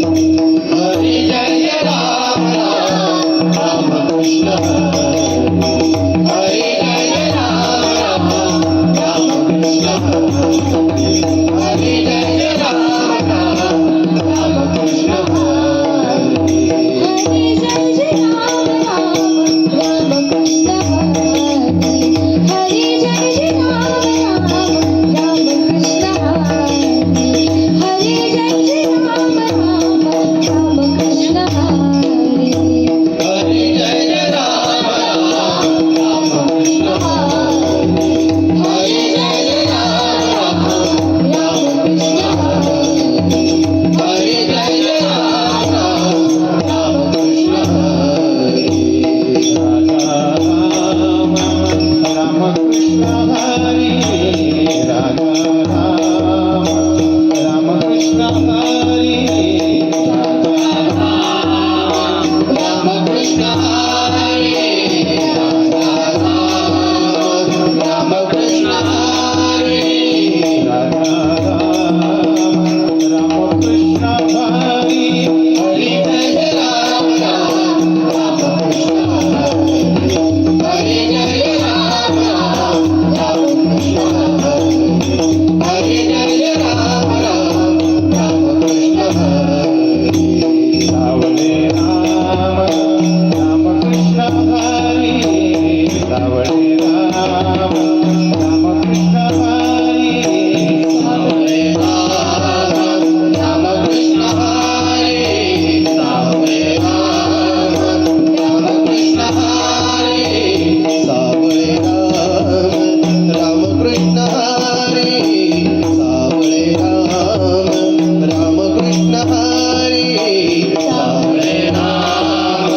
Hari Jai Ram Ram Ram Krishna Hari Jai Ram Ram Ram Krishna Hari Jai Ram Ram Ram Krishna Hari Jai Jai Ram Ram Ram Krishna Hari Jai Jai Ram Ram Ram Krishna Hari Jai Jai Ram Ram Ram Krishna Hari Jai Jai Ram Ram Ram Krishna Hari Jai Jai Ram Ram Ram Krishna Hari Jai Jai Ram Ram Ram Krishna Ram Krishna Hari Radha Ram Krishna Hari Ram Krishna Hari Ram Krishna Hari Ram Krishna Hari Hari Jai Ram Ram Ram Krishna Hari Jai Ram Ram Ram Krishna Hari Jai Ram Ram Ram Krishna Hari Savale Ram Ram Krishna Hari Savale Ram Ram Krishna Hari Savale Ram Ram Krishna Hari Savale Ram Ram Krishna Hari Savale Ram Ram Krishna Hari Savale Ram Ram Krishna Hari Savale Ram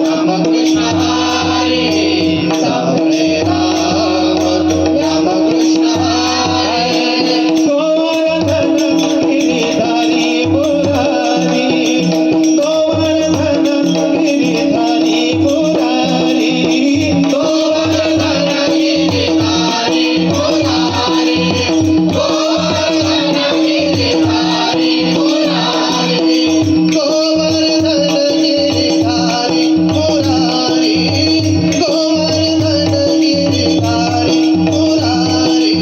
Ram Krishna Hari Savale Ram Ram Krishna Hari Govardhan Giridhari Murari Govardhan Giridhari Murari Govardhan Giridhari Murari Govardhan Giridhari Murari Govardhan Giridhari Murari Govardhan Giridhari Murari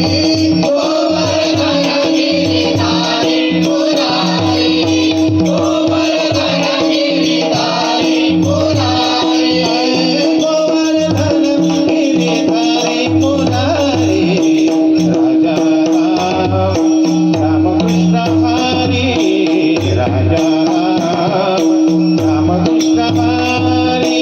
Govardhan Giridhari Murari Govardhan Giridhari Murari Govardhan Giridhari Murari Raja Ram Krishna Hari Raja Ram Krishna Hari